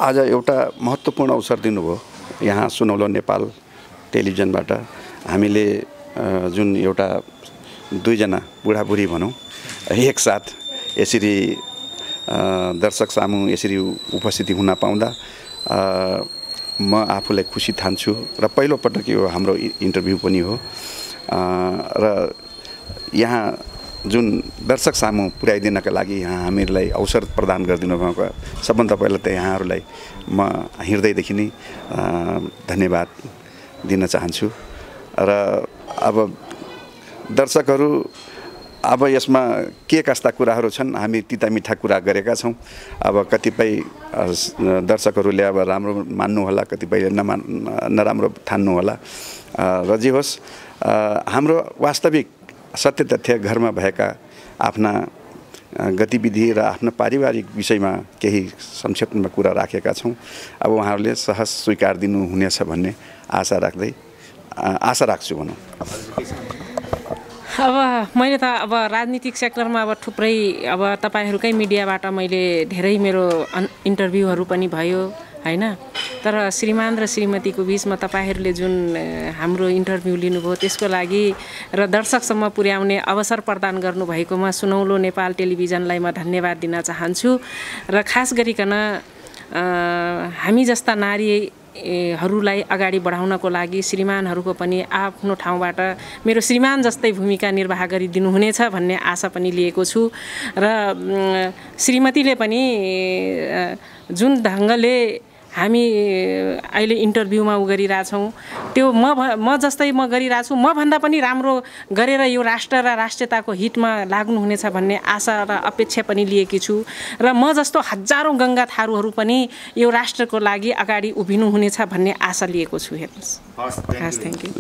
आज एउटा महत्त्वपूर्ण अवसर दिनुभयो यहाँ सुनौलो नेपाल टेलिभिजनबाट। हामीले जुन एउटा 2 जना बुढाबुढी भनौँ एकसाथ यसरी दर्शक सामु यसरी उपस्थिति हुन पाउँदा म आफूलाई खुसी ठान्छु र पहिलोपटक यो हाम्रो इन्टरभ्यू पनि हो। र यहाँ जुन दर्शक सामु पुर्याइदिनका लागि यहाँ हामीहरूलाई अवसर प्रदान गरिदिनु भएको सबभन्दा पहिला त यहाँहरूलाई म हृदयदेखि नै धन्यवाद दिन चाहन्छु। र अब दर्शकहरू अब यसमा के कस्ता कुराहरू छन् हामी तिता मिठा कुरा गरेका छौँ। अब कतिपय दर्शकहरूले अब राम्रो मान्नु होला, कतिपयले नराम्रो ठान्नु होला। र जे होस् हाम्रो वास्तविक सत्य तथ्य घरमा भएका आफ्ना गतिविधि र आफ्नो पारिवारिक विषयमा केही संक्षेपमा कुरा राखेका छौँ। अब उहाँहरूले सहज स्वीकार दिनुहुनेछ भन्ने आशा राख्छु भनौँ। अब मैले त अब राजनीतिक सेक्टरमा अब थुप्रै अब तपाईहरुकै मिडियाबाट मैले धेरै मेरो इन्टरभ्यूहरू पनि भयो हैन। तर श्रीमान र श्रीमतीको बीचमा तपाईहरुले जुन हाम्रो इन्टरभ्यू लिनुभयो त्यसको लागि र दर्शकसम्म पुर्याउने अवसर प्रदान गर्नुभएकोमा सुनौलो नेपाल टेलिभिजनलाई म धन्यवाद दिन चाहन्छु। र खास गरिकन हामी जस्ता नारीहरूलाई अगाडि बढाउनको लागि श्रीमानहरूको पनि आफ्नो ठाउँबाट मेरो श्रीमान जस्तै भूमिका निर्वाह गरिदिनु हुनेछ भन्ने आशा पनि लिएको छु। र श्रीमतीले पनि जुन ढङ्गले हामी अहिले इन्टरभ्यूमा गरिरहेछौँ त्यो म जस्तै म गरिरहेछु, म भन्दा पनि राम्रो गरेर यो राष्ट्र र राष्ट्रियताको हितमा लाग्नुहुनेछ भन्ने आशा र अपेक्षा पनि लिएकी छु। र म जस्तो हजारौं गङ्गा थारूहरू पनि यो राष्ट्रको लागि अगाडि उभिनु हुनेछ भन्ने आशा लिएको छु। हेर्नुहोस्। हस्, थ्याङ्क यू।